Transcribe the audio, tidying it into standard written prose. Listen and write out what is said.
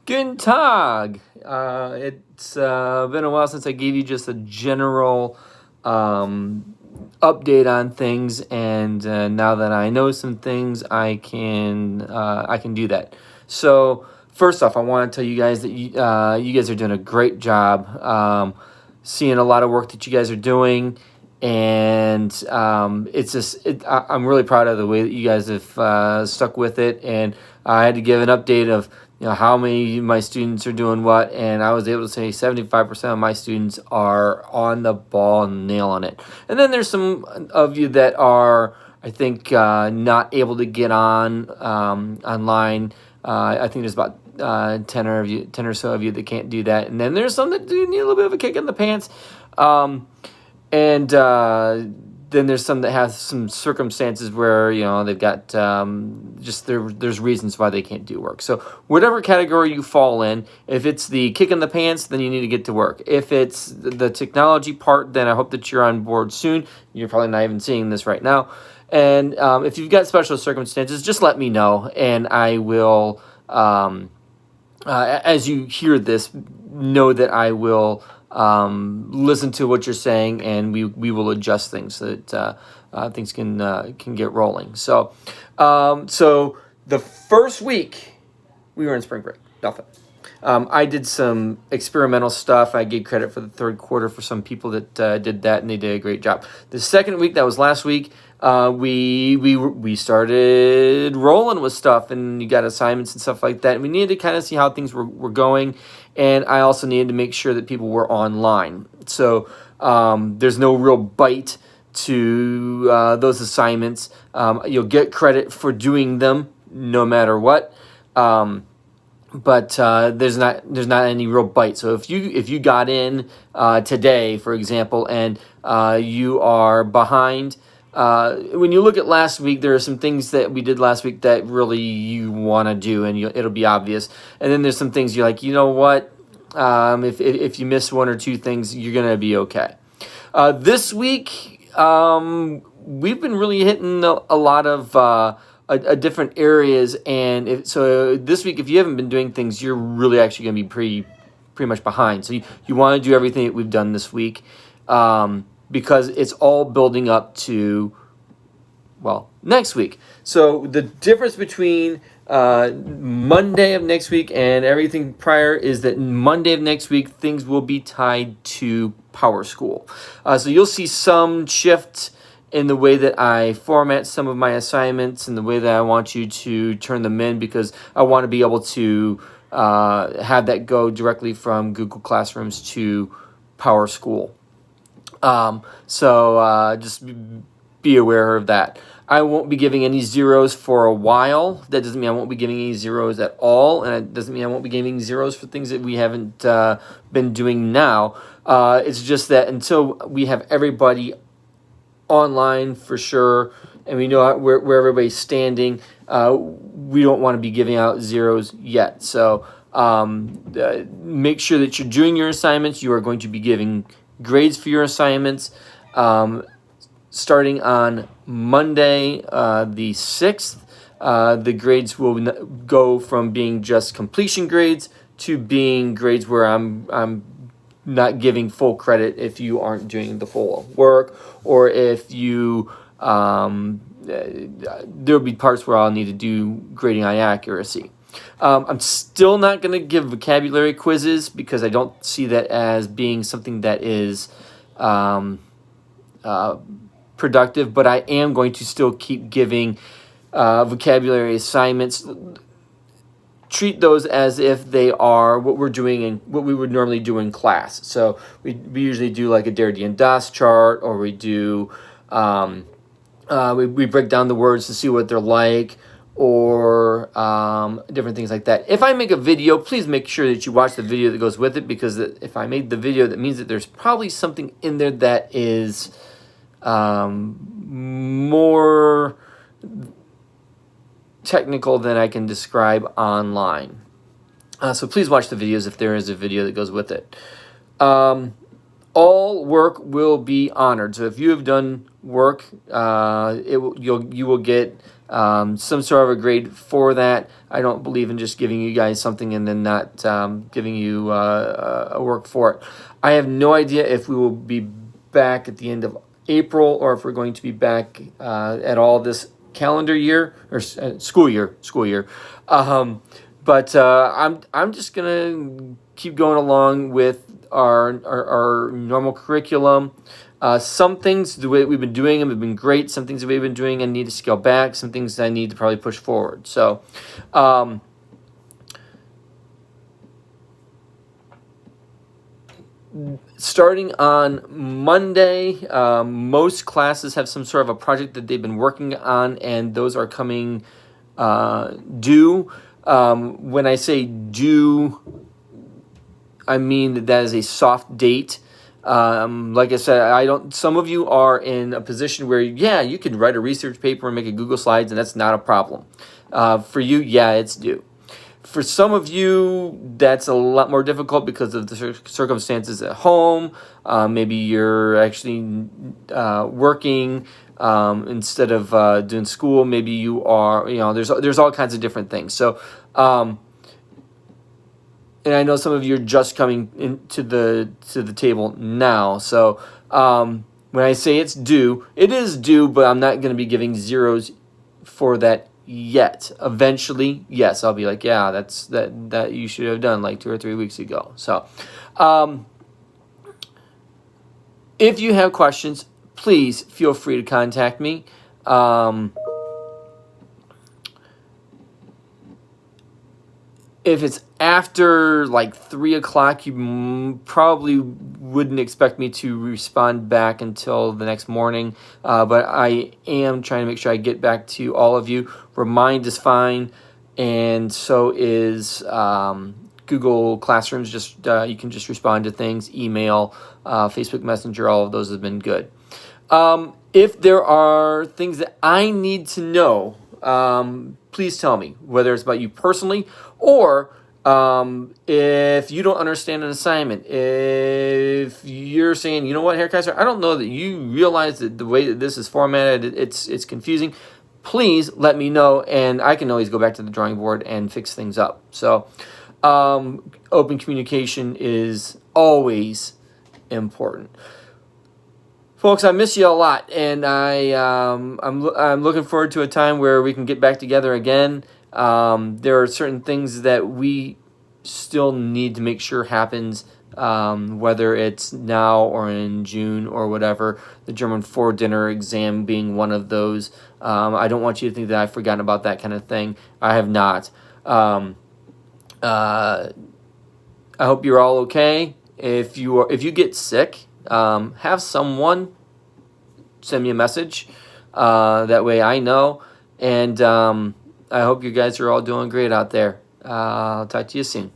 Guten Tag. It's been a while since I gave you just a general update on things, and now that I know some things, I can do that. So first off, I want to tell you guys that you guys are doing a great job. Seeing a lot of work that you guys are doing, and it's just I'm really proud of the way that you guys have stuck with it. And I had to give an update of how many of my students are doing what, and I was able to say 75% of my students are on the ball and nailing it. And then there's some of you that are, I think, not able to get on online. I think there's about 10 or so of you that can't do that, and then there's some that do need a little bit of a kick in the pants. And then there's some that have some circumstances where they've got just there's reasons why they can't do work. So whatever category you fall in, if it's the kick in the pants, then you need to get to work. If it's the technology part, then I hope that you're on board soon. You're probably not even seeing this right now. And if you've got special circumstances, just let me know, and I will, as you hear this, know that I will listen to what you're saying, and we will adjust things so that things can get rolling. So the first week we were in spring break. Nothing. I did some experimental stuff. I gave credit for the third quarter for some people that did that, and they did a great job. The second week, that was last week, we started rolling with stuff, and you got assignments and stuff like that. And we needed to kind of see how things were going, and I also needed to make sure that people were online. So there's no real bite to those assignments. You'll get credit for doing them no matter what. But there's not any real bite. So if you got in today, for example, and you are behind, when you look at last week, there are some things that we did last week that really you want to do, and it'll be obvious. And then there's some things you're like, you know what? If you miss one or two things, you're gonna be okay. This week, we've been really hitting a lot of different areas, and so this week, if you haven't been doing things, you're really actually going to be pretty much behind. So you want to do everything that we've done this week, because it's all building up to, well, next week. So the difference between Monday of next week and everything prior is that Monday of next week, things will be tied to PowerSchool. So you'll see some shift in the way that I format some of my assignments and the way that I want you to turn them in, because I want to be able to have that go directly from Google Classrooms to PowerSchool. So just be aware of that. I won't be giving any zeros for a while. That doesn't mean I won't be giving any zeros at all, and it doesn't mean I won't be giving zeros for things that we haven't been doing now. It's just that until we have everybody online for sure, and we know where everybody's standing, we don't want to be giving out zeros yet. So make sure that you're doing your assignments. You are going to be giving grades for your assignments. Starting on Monday, the 6th, the grades will go from being just completion grades to being grades where I'm not giving full credit if you aren't doing the full work, or if you there'll be parts where I'll need to do grading on accuracy. I'm still not going to give vocabulary quizzes because I don't see that as being something that is productive, but I am going to still keep giving vocabulary assignments. Treat those as if they are what we're doing and what we would normally do in class. So we usually do like a Derrida and Das chart, or we do we break down the words to see what they're like, or different things like that. If I make a video, please make sure that you watch the video that goes with it, because if I made the video, that means that there's probably something in there that is more technical than I can describe online. So please watch the videos if there is a video that goes with it. All work will be honored. So if you have done work, you will get some sort of a grade for that. I don't believe in just giving you guys something and then not giving you a work for it. I have no idea if we will be back at the end of April or if we're going to be back at all this calendar year or school year. But I'm just gonna keep going along with our normal curriculum. Some things, the way we've been doing them, have been great. Some things that we've been doing, I need to scale back. Some things I need to probably push forward. So, starting on Monday, most classes have some sort of a project that they've been working on, and those are coming due. When I say due, I mean that is a soft date. Like I said, some of you are in a position where, yeah, you can write a research paper and make a Google Slides, and that's not a problem. For you, yeah, it's due. For some of you, that's a lot more difficult because of the circumstances at home. Maybe you're actually working instead of doing school. Maybe you are, there's all kinds of different things. So, and I know some of you are just coming into the table now. So when I say it's due, it is due, but I'm not going to be giving zeros for that yet. Eventually, yes, I'll be like, yeah, that you should have done like 2 or 3 weeks ago. So if you have questions, please feel free to contact me. If it's after like 3 o'clock, you probably wouldn't expect me to respond back until the next morning. But I am trying to make sure I get back to all of you. Remind is fine, and so is Google Classrooms. Just you can just respond to things, email, Facebook Messenger. All of those have been good. If there are things that I need to know, please tell me, whether it's about you personally or if you don't understand an assignment. If you're saying, you know what, Herr Kaiser, I don't know that you realize that the way that this is formatted, it's confusing. Please let me know, and I can always go back to the drawing board and fix things up. So open communication is always important. Folks, I miss you a lot, and I'm looking forward to a time where we can get back together again. There are certain things that we still need to make sure happens, whether it's now or in June or whatever, the German 4 dinner exam being one of those. I don't want you to think that I've forgotten about that kind of thing. I have not. I hope you're all okay. If you get sick, have someone send me a message. That way I know. And I hope you guys are all doing great out there. I'll talk to you soon.